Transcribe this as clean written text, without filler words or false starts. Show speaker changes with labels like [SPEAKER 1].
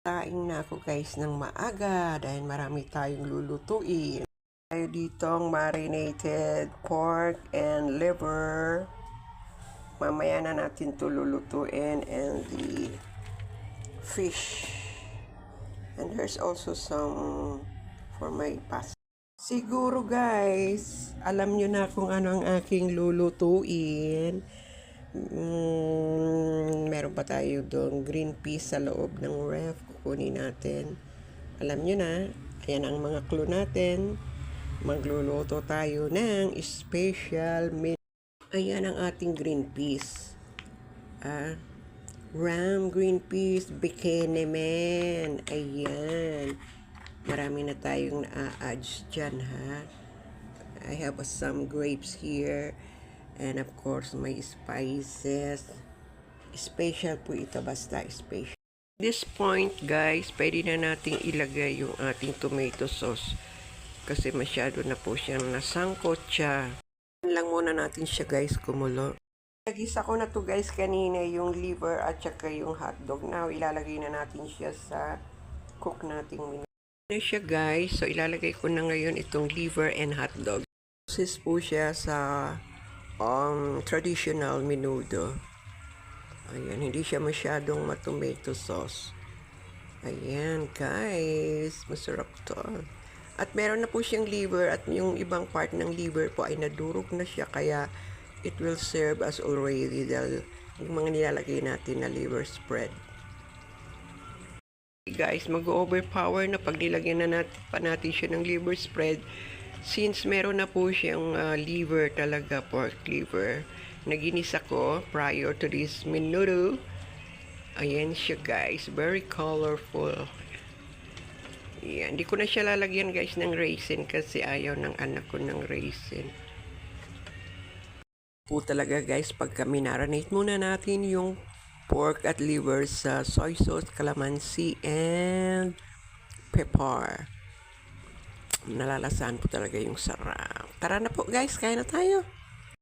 [SPEAKER 1] Kain na ako guys ng maaga dahil marami tayong lulutuin. Tayo ditong marinated pork and liver. Mamaya na natin ito lulutuin, and the fish. And there's also some for my pasta. Siguro guys, alam nyo na kung ano ang aking lulutuin. Meron pa tayo doon green peas sa loob ng ref. Kukunin natin. Alam nyo na, ayan ang mga clue natin. Magluluto tayo ng special menu. Ayan ang ating green peas. Ram green peas bikini man. Ayan. Marami na tayong na-adds dyan, ha. I have some grapes here. And of course, may spices. Special po ito, basta special. At this point, guys, pwede na nating ilagay yung ating tomato sauce. Kasi masyado na po siyang nasangkot siya. Lang muna natin siya, guys, kumulo. Nagisa ko na to, guys, kanina yung liver at saka yung hotdog. Now, ilalagay na natin siya sa cook nating menu. Na siya, guys. So, ilalagay ko na ngayon itong liver and hotdog. Process po siya sa traditional menudo. Ayan, hindi siya masyadong matomato sauce. Ayan, guys. Masarap to. At meron na po siyang liver, at yung ibang part ng liver po ay nadurog na siya, kaya it will serve as already yung mga nilalagay natin na liver spread. Guys, mag-overpower na pag nilagyan na natin siya ng liver spread. Since meron na po siyang liver talaga, pork liver, naginis ako prior to this menudo. Ayan siya, guys. Very colorful. Ayan. Hindi ko na siya lalagyan, guys, ng raisin kasi ayaw ng anak ko ng raisin. Po talaga, guys, pagka minarinate muna natin yung pork at liver sa soy sauce, calamansi, and pepper. Nalalasahan po talaga yung sarap. Tara na po, guys, kain na tayo.